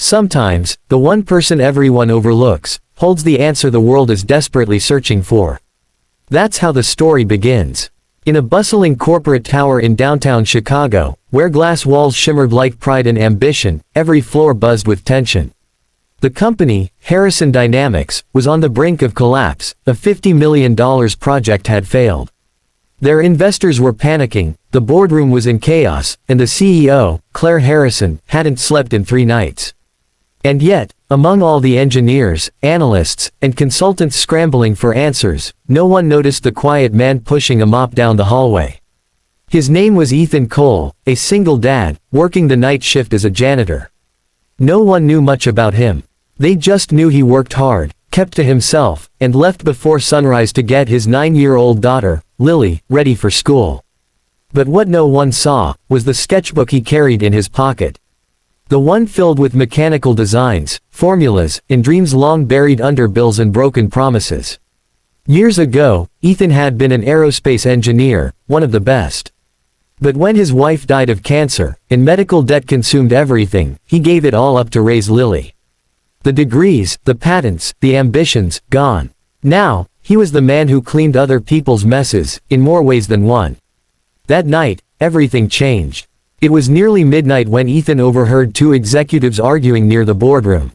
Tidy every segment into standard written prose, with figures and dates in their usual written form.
Sometimes, the one person everyone overlooks, holds the answer the world is desperately searching for. That's how the story begins. In a bustling corporate tower in downtown Chicago, where glass walls shimmered like pride and ambition, every floor buzzed with tension. The company, Harrison Dynamics, was on the brink of collapse. A $50 million project had failed. Their investors were panicking, the boardroom was in chaos, and the CEO, Claire Harrison, hadn't slept in 3 nights. And yet, among all the engineers, analysts, and consultants scrambling for answers, no one noticed the quiet man pushing a mop down the hallway. His name was Ethan Cole, a single dad, working the night shift as a janitor. No one knew much about him. They just knew he worked hard, kept to himself, and left before sunrise to get his 9-year-old daughter, Lily, ready for school. But what no one saw, was the sketchbook he carried in his pocket. The one filled with mechanical designs, formulas, and dreams long buried under bills and broken promises. Years ago, Ethan had been an aerospace engineer, one of the best. But when his wife died of cancer, and medical debt consumed everything, he gave it all up to raise Lily. The degrees, the patents, the ambitions, gone. Now, he was the man who cleaned other people's messes, in more ways than one. That night, everything changed. It was nearly midnight when Ethan overheard 2 executives arguing near the boardroom.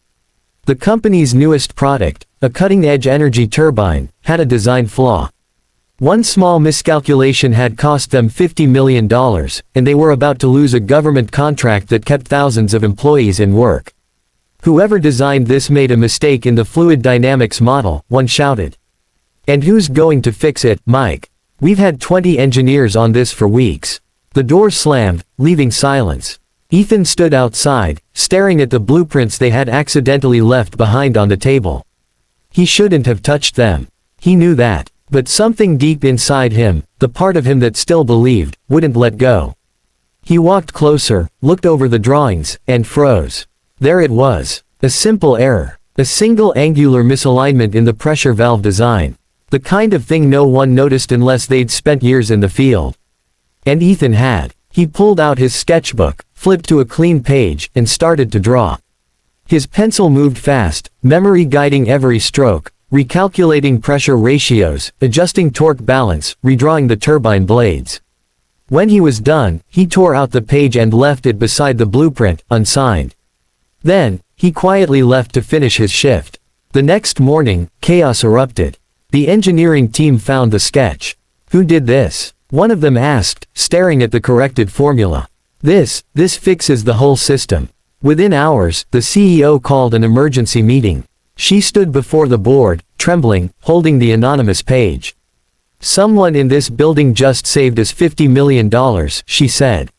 The company's newest product, a cutting-edge energy turbine, had a design flaw. One small miscalculation had cost them $50 million, and they were about to lose a government contract that kept thousands of employees in work. "Whoever designed this made a mistake in the fluid dynamics model," one shouted. "And who's going to fix it, Mike? We've had 20 engineers on this for weeks." The door slammed, leaving silence. Ethan stood outside, staring at the blueprints they had accidentally left behind on the table. He shouldn't have touched them. He knew that. But something deep inside him, the part of him that still believed, wouldn't let go. He walked closer, looked over the drawings, and froze. There it was. A simple error. A single angular misalignment in the pressure valve design. The kind of thing no one noticed unless they'd spent years in the field. And Ethan had. He pulled out his sketchbook, flipped to a clean page, and started to draw. His pencil moved fast, memory guiding every stroke, recalculating pressure ratios, adjusting torque balance, redrawing the turbine blades. When he was done, he tore out the page and left it beside the blueprint, unsigned. Then, he quietly left to finish his shift. The next morning, chaos erupted. The engineering team found the sketch. "Who did this?" one of them asked, staring at the corrected formula. This fixes the whole system." Within hours, the CEO called an emergency meeting. She stood before the board, trembling, holding the anonymous page. "Someone in this building just saved us $50 million, she said.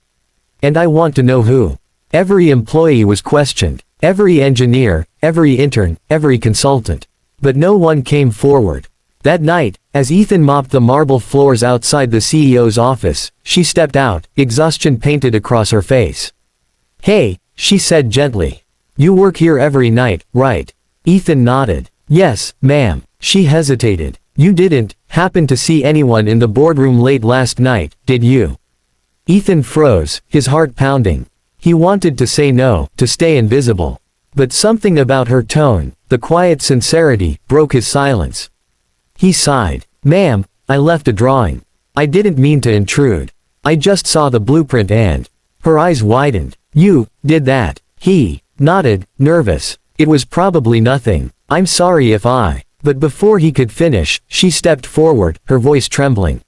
"And I want to know who." Every employee was questioned. Every engineer, every intern, every consultant. But no one came forward. That night, as Ethan mopped the marble floors outside the CEO's office, she stepped out, exhaustion painted across her face. "Hey," she said gently. "You work here every night, right?" Ethan nodded. "Yes, ma'am." She hesitated. "You didn't happen to see anyone in the boardroom late last night, did you?" Ethan froze, his heart pounding. He wanted to say no, to stay invisible. But something about her tone, the quiet sincerity, broke his silence. He sighed. "Ma'am, I left a drawing. I didn't mean to intrude. I just saw the blueprint and..." Her eyes widened. "You did that?" He nodded, nervous. "It was probably nothing. I'm sorry if I..." But before he could finish, she stepped forward, her voice trembling.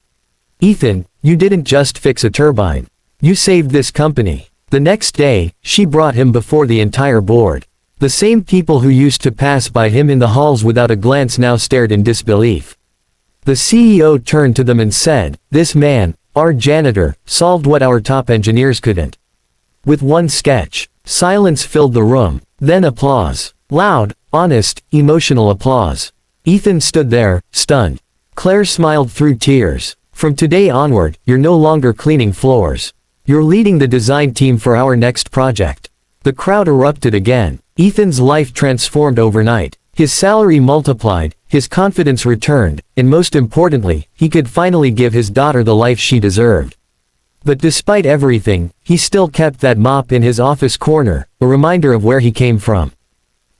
"Ethan, you didn't just fix a turbine. You saved this company." The next day, she brought him before the entire board. The same people who used to pass by him in the halls without a glance now stared in disbelief. The CEO turned to them and said, "This man, our janitor, solved what our top engineers couldn't." With one sketch. Silence filled the room. Then applause. Loud, honest, emotional applause. Ethan stood there, stunned. Claire smiled through tears. "From today onward, you're no longer cleaning floors. You're leading the design team for our next project." The crowd erupted again. Ethan's life transformed overnight. His salary multiplied, his confidence returned, and most importantly, he could finally give his daughter the life she deserved. But despite everything, he still kept that mop in his office corner, a reminder of where he came from.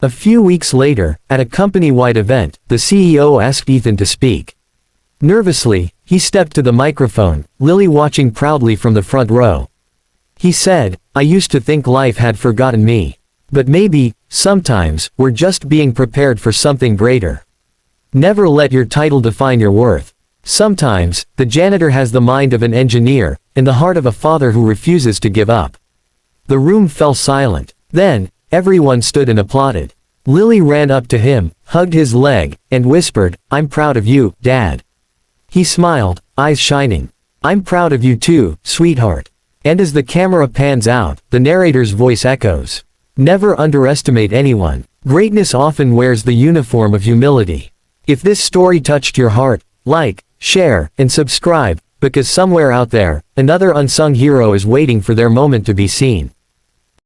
A few weeks later, at a company-wide event, the CEO asked Ethan to speak. Nervously, he stepped to the microphone, Lily watching proudly from the front row. He said, "I used to think life had forgotten me. But maybe, sometimes, we're just being prepared for something greater. Never let your title define your worth. Sometimes, the janitor has the mind of an engineer, and the heart of a father who refuses to give up." The room fell silent. Then, everyone stood and applauded. Lily ran up to him, hugged his leg, and whispered, "I'm proud of you, Dad." He smiled, eyes shining. "I'm proud of you too, sweetheart." And as the camera pans out, the narrator's voice echoes. Never underestimate anyone. Greatness often wears the uniform of humility. If this story touched your heart, like, share, and subscribe, because somewhere out there, another unsung hero is waiting for their moment to be seen.